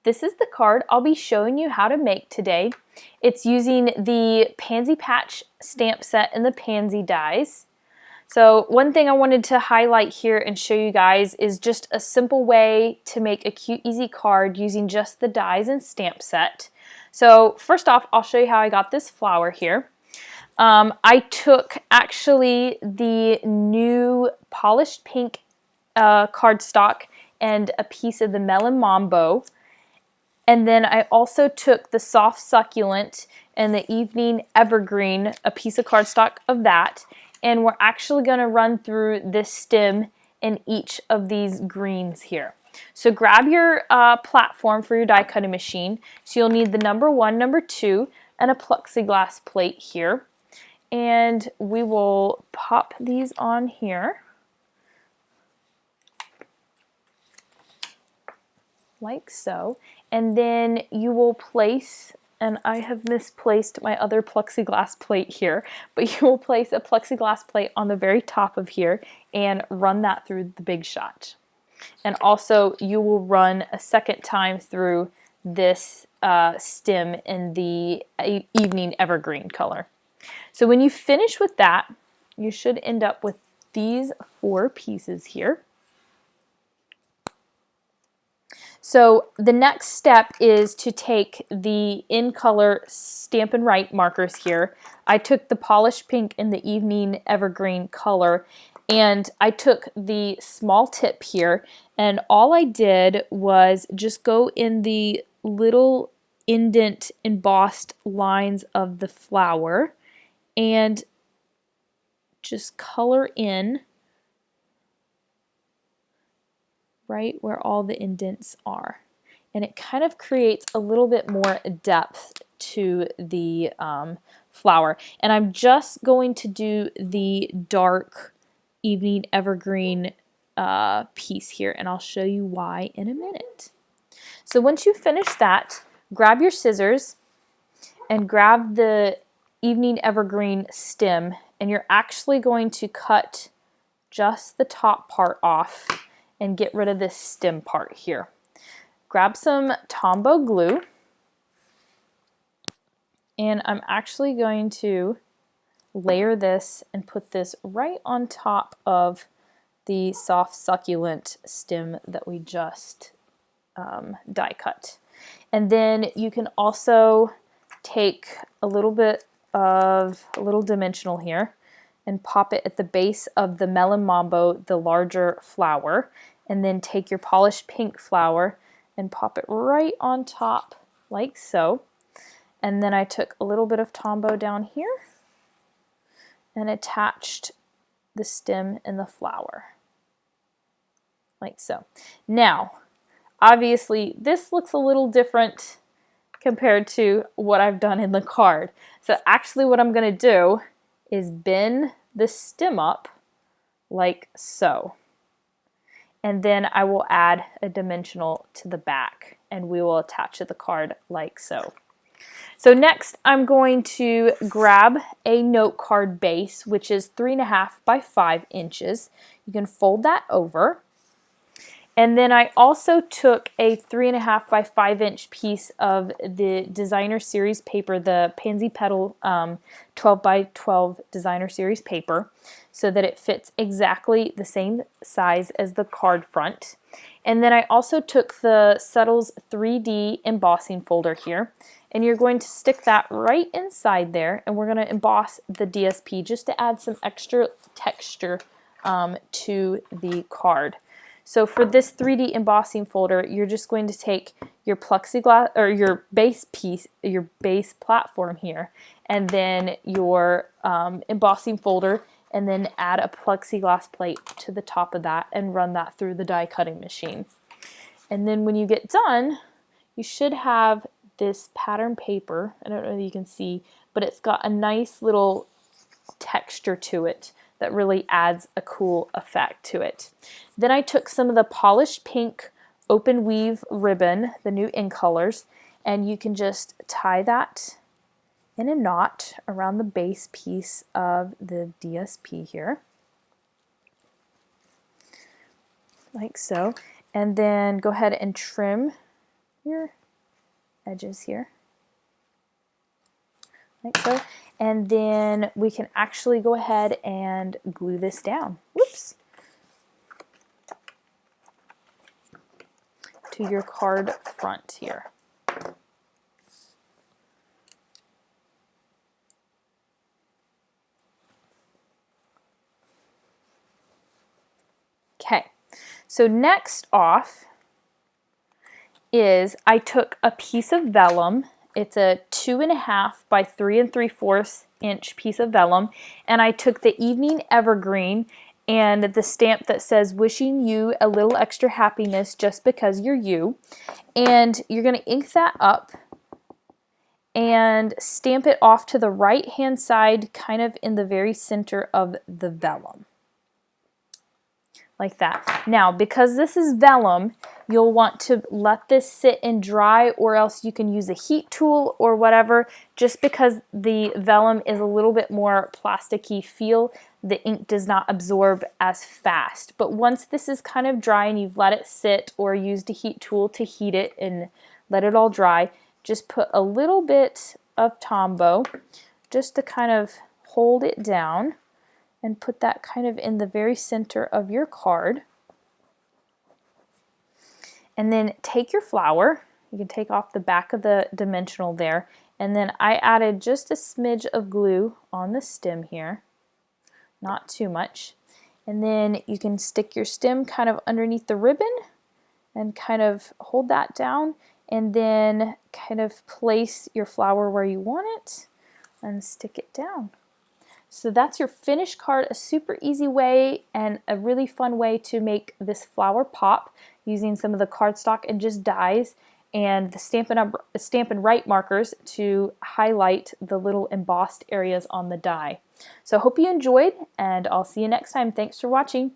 this is the card I'll be showing you how to make today. It's using the Pansy Patch stamp set and the Pansy dies. So one thing I wanted to highlight here and show you guys is just a simple way to make a cute, easy card using just the dies and stamp set. So first off, I'll show you how I got this flower here. I took actually the new polished pink cardstock and a piece of the Melon Mambo. And then I also took the soft succulent and the evening evergreen, a piece of cardstock of that. And we're actually going to run through this stem in each of these greens here. So grab your platform for your die cutting machine. So you'll need the number 1, number 2, and a plexiglass plate here. And we will pop these on here. Like so. And then you will place, and I have misplaced my other plexiglass plate here, but you will place a plexiglass plate on the very top of here and run that through the Big Shot. And also you will run a second time through this stem in the evening evergreen color. So when you finish with that, you should end up with these 4 pieces here. So the next step is to take the in color Stampin' Write markers here. I took the polished pink in the evening evergreen color, and I took the small tip here, and all I did was just go in the little indent embossed lines of the flower and just color in right where all the indents are. And it kind of creates a little bit more depth to the flower. And I'm just going to do the dark evening evergreen piece here, and I'll show you why in a minute. So once you finish that, grab your scissors and grab the evening evergreen stem, and you're actually going to cut just the top part off and get rid of this stem part here. Grab some Tombow glue, and I'm actually going to layer this and put this right on top of the soft succulent stem that we just die cut. And then you can also take a little dimensional here and pop it at the base of the Melon Mambo, the larger flower, and then take your polished pink flower and pop it right on top like so. And then I took a little bit of Tombow down here and attached the stem and the flower like so. Now, obviously this looks a little different compared to what I've done in the card. So actually what I'm going to do is bend the stem up like so. And then I will add a dimensional to the back, and we will attach to the card like so. So next I'm going to grab a note card base, which is 3.5 by 5 inches. You can fold that over. And then I also took a 3.5 by 5 inch piece of the designer series paper, the Pansy Petal 12 by 12 designer series paper, so that it fits exactly the same size as the card front. And then I also took the Settles 3D embossing folder here, and you're going to stick that right inside there, and we're going to emboss the DSP just to add some extra texture to the card. So for this 3D embossing folder, you're just going to take your plexiglass or your base piece, your base platform here, and then your embossing folder, and then add a plexiglass plate to the top of that and run that through the die cutting machine. And then when you get done, you should have this pattern paper. I don't know if you can see, but it's got a nice little texture to it that really adds a cool effect to it. Then I took some of the polished pink open weave ribbon, the new in colors, and you can just tie that in a knot around the base piece of the DSP here, like so. And then go ahead and trim your edges here, like so. And then we can actually go ahead and glue this down. Whoops. To your card front here. Okay, so next off is I took a piece of vellum. It's a 2.5 by 3 3/4 inch piece of vellum, and I took the Evening Evergreen and the stamp that says wishing you a little extra happiness just because you're you, and you're going to ink that up and stamp it off to the right hand side, kind of in the very center of the vellum, like that. Now, because this is vellum, you'll want to let this sit and dry, or else you can use a heat tool or whatever. Just because the vellum is a little bit more plasticky feel, the ink does not absorb as fast. But once this is kind of dry and you've let it sit or used a heat tool to heat it and let it all dry, just put a little bit of Tombow just to kind of hold it down, and put that kind of in the very center of your card. And then take your flower, you can take off the back of the dimensional there, and then I added just a smidge of glue on the stem here, not too much. And then you can stick your stem kind of underneath the ribbon and kind of hold that down, and then kind of place your flower where you want it and stick it down. So that's your finished card, a super easy way and a really fun way to make this flower pop using some of the cardstock and just dies and the Stampin' Write markers to highlight the little embossed areas on the die. So I hope you enjoyed, and I'll see you next time. Thanks for watching.